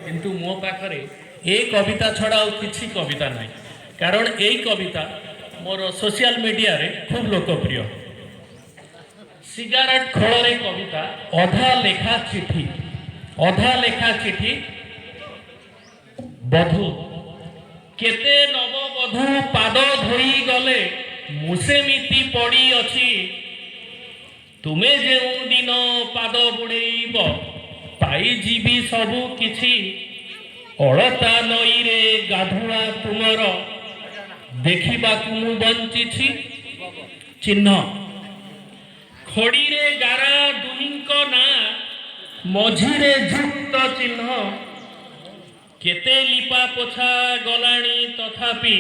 किंतु मो पाखरे ए कविता छड़ा और किसी कविता नहीं कारण यही कविता मोर सोशल मीडिया रे खूब लोकप्रिय। सिगारेट खोल कविता अधा लेखा चिठी बधू केते नवबधू पाद धोई गले मुसेमिति पड़ी अछि तुमे जे दिन पाद बुड़ेब पाइजीवी सबु किछि अलता नई रे गाधुआ तुमर देखिबाकु मु बंचिछि चिन्ह खड़ी रे गारा दुहिंक ना मझिरे जुक्त चिन्ह केते लिपा पोछा गलाणी तथापि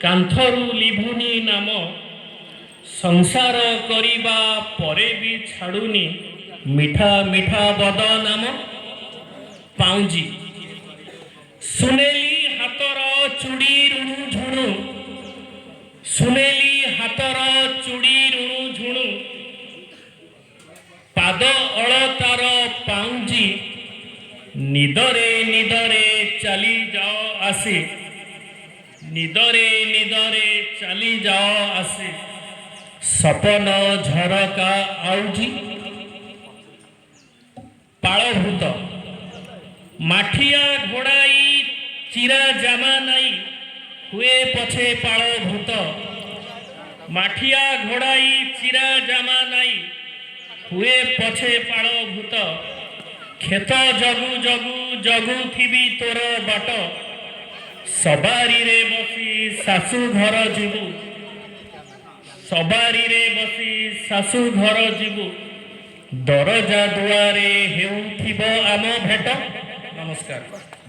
कांथरु लिभुनी नाम संसार करिबा परे भी छाड़ुनी मिठा मिठा बद नाम पाउजी सुनेली हातर चूड़ी रुणु झुणु सुनेली हातर चूड़ी रुणु झुणु पाद अलतार पाउजी निदरे निदरे चली जाओ आसे निदरे निदरे चली जाओ आसे सपन झरका आउजी पालभूत माठिया घोड़ाई चिरा जामा नाई हुए पछे पालभूत माठिया घोड़ाई चिरा जामा नाई हुए पछे पालभूत खेत जगु जगु जगु थी तोर बाट सवारी रे बसी सासू घर जीवु सवारी रे बसी सासू घर जीवु दरजा दुआरे हेउथिबो आम भेट। नमस्कार।